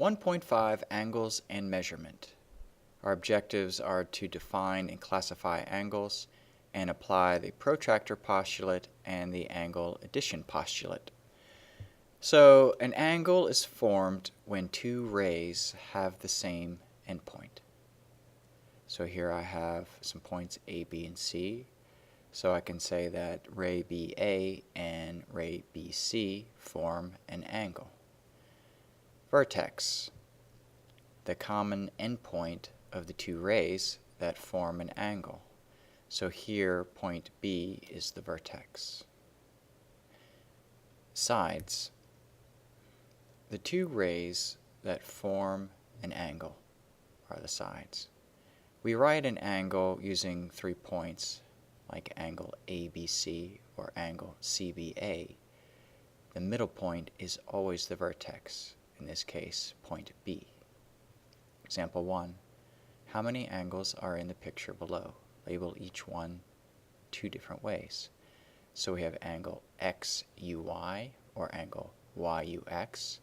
1.5 Angles and Measurement. Our objectives are to define and classify angles and apply the protractor postulate and the angle addition postulate. So an angle is formed when two rays have the same endpoint. So here I have some points A, B, and C. So I can say that ray BA and ray BC form an angle. Vertex, the common endpoint of the two rays that form an angle. So here point B is the vertex. Sides, the two rays that form an angle are the sides. We write an angle using 3 points, like angle ABC or angle CBA. The middle point is always the vertex, in this case, point B. Example 1. How many angles are in the picture below? Label each one 2 different ways. So we have angle XUY or angle YUX,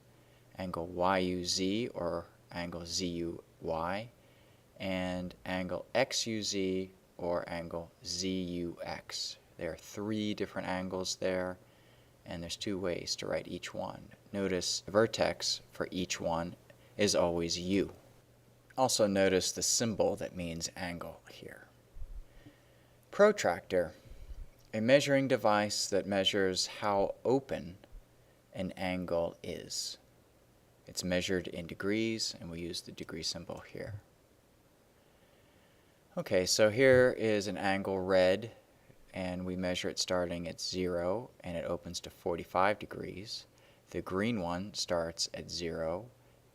angle YUZ or angle ZUY, and angle XUZ or angle ZUX. There are 3 different angles there, and there's 2 ways to write each one. Notice the vertex for each one is always U. Also notice the symbol that means angle here. Protractor, a measuring device that measures how open an angle is. It's measured in degrees, and we use the degree symbol here. Okay, so here is an angle red, and we measure it starting at 0, and it opens to 45 degrees. The green one starts at 0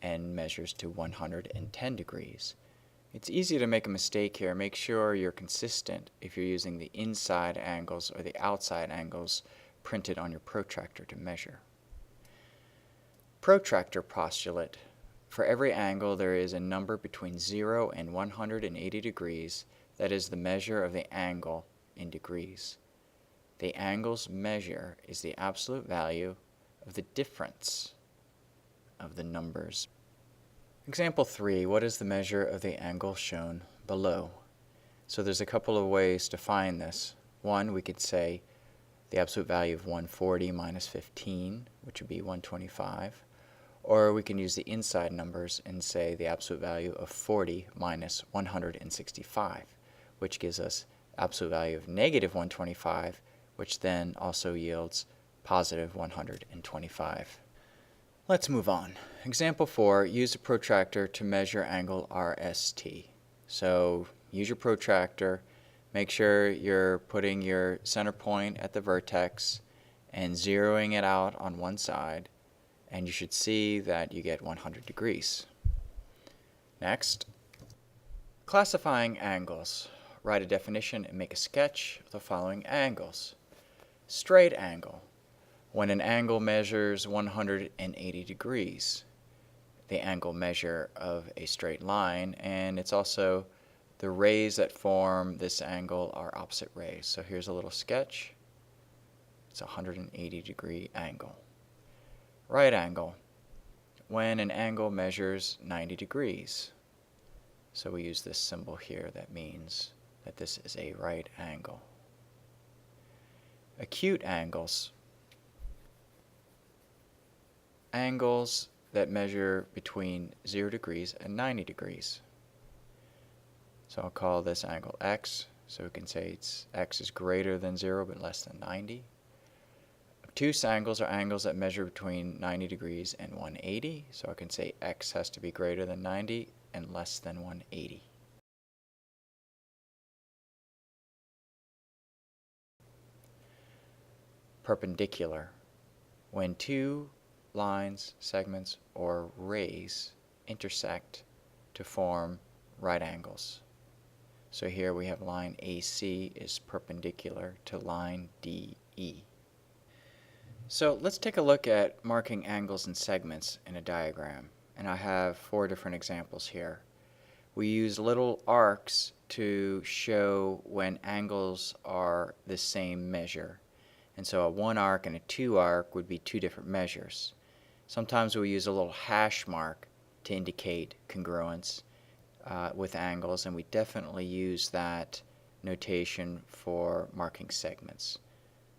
and measures to 110 degrees. It's easy to make a mistake here. Make sure you're consistent if you're using the inside angles or the outside angles printed on your protractor to measure. Protractor postulate. For every angle there is a number between 0 and 180 degrees that is the measure of the angle in degrees. The angle's measure is the absolute value of the difference of the numbers. Example 3, what is the measure of the angle shown below? So there's a couple of ways to find this. One, we could say the absolute value of 140 minus 15, which would be 125. Or we can use the inside numbers and say the absolute value of 40 minus 165, which gives us absolute value of negative 125, which then also yields positive 125. Let's move on. Example 4, use a protractor to measure angle RST. So use your protractor, make sure you're putting your center point at the vertex and zeroing it out on one side, and you should see that you get 100 degrees. Next, classifying angles. Write a definition and make a sketch of the following angles. Straight angle, when an angle measures 180 degrees. The angle measure of a straight line, and it's also the rays that form this angle are opposite rays. So here's a little sketch. It's a 180 degree angle. Right angle, when an angle measures 90 degrees. So we use this symbol here that means that this is a right angle. Acute angles, angles that measure between 0 degrees and 90 degrees. So I'll call this angle X, so we can say X is greater than 0 but less than 90. Obtuse angles are angles that measure between 90 degrees and 180, so I can say X has to be greater than 90 and less than 180. Perpendicular, when two lines, segments, or rays intersect to form right angles. So here we have line AC is perpendicular to line DE. So let's take a look at marking angles and segments in a diagram. And I have 4 different examples here. We use little arcs to show when angles are the same measure. And so a 1 arc and a 2 arc would be 2 different measures. Sometimes we use a little hash mark to indicate congruence with angles, and we definitely use that notation for marking segments.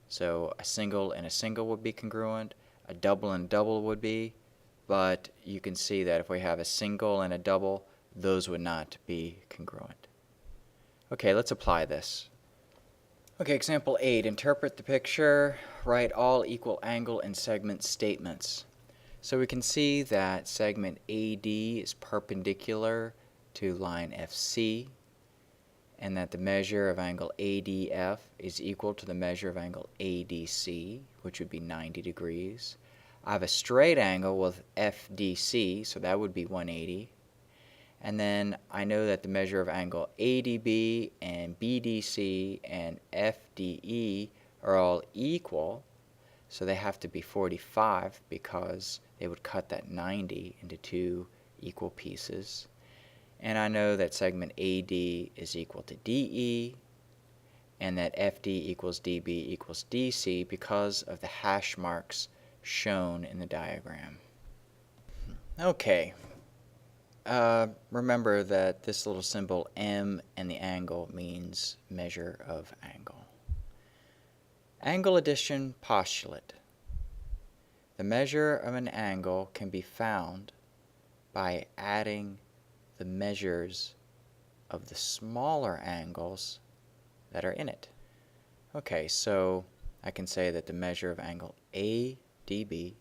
So a single and a single would be congruent, a double and a double would be, but you can see that if we have a single and a double, those would not be congruent. Okay, let's apply this. Okay, example 8, interpret the picture, write all equal angle and segment statements. So we can see that segment AD is perpendicular to line FC, and that the measure of angle ADF is equal to the measure of angle ADC, which would be 90 degrees. I have a straight angle with FDC, so that would be 180. And then I know that the measure of angle ADB and BDC and FDE are all equal, so they have to be 45 because they would cut that 90 into two equal pieces. And I know that segment AD is equal to DE and that FD equals DB equals DC because of the hash marks shown in the diagram. Okay. Remember that this little symbol M and the angle means measure of angle. Angle addition postulate. The measure of an angle can be found by adding the measures of the smaller angles that are in it. Okay, so I can say that the measure of angle ADB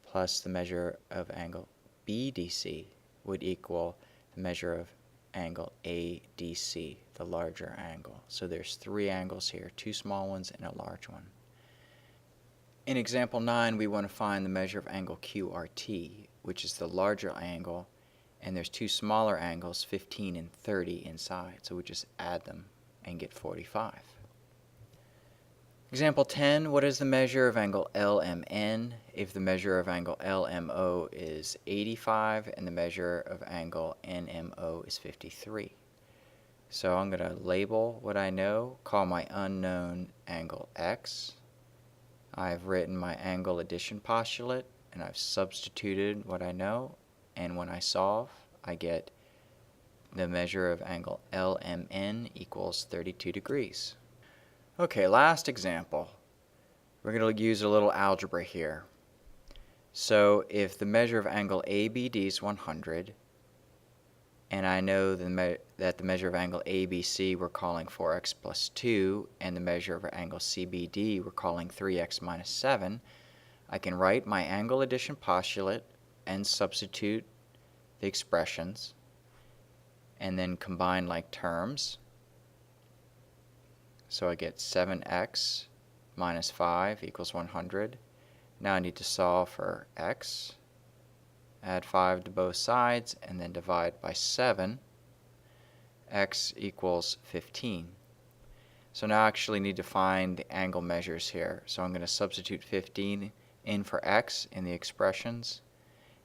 plus the measure of angle BDC would equal the measure of angle ADC, the larger angle. So there's three angles here, two small ones and a large one. In example 9, we want to find the measure of angle QRT, which is the larger angle, and there's two smaller angles, 15 and 30 inside, so we just add them and get 45. Example 10, what is the measure of angle LMN if the measure of angle LMO is 85 and the measure of angle NMO is 53? So I'm going to label what I know, call my unknown angle X. I've written my angle addition postulate, and I've substituted what I know, and when I solve, I get the measure of angle LMN equals 32 degrees. Okay, last example. We're going to use a little algebra here. So if the measure of angle ABD is 100, and I know that the measure of angle ABC we're calling 4x plus 2, and the measure of angle CBD we're calling 3x minus 7, I can write my angle addition postulate and substitute the expressions and then combine like terms. So I get 7x minus 5 equals 100. Now I need to solve for x. Add 5 to both sides and then divide by 7. X equals 15. So now I actually need to find the angle measures here. So I'm going to substitute 15 in for x in the expressions,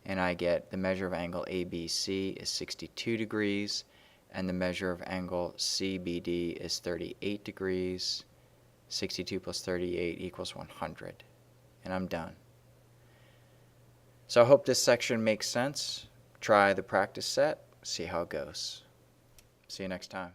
and I get the measure of angle ABC is 62 degrees, and the measure of angle CBD is 38 degrees. 62 plus 38 equals 100. And I'm done. So I hope this section makes sense. Try the practice set, see how it goes. See you next time.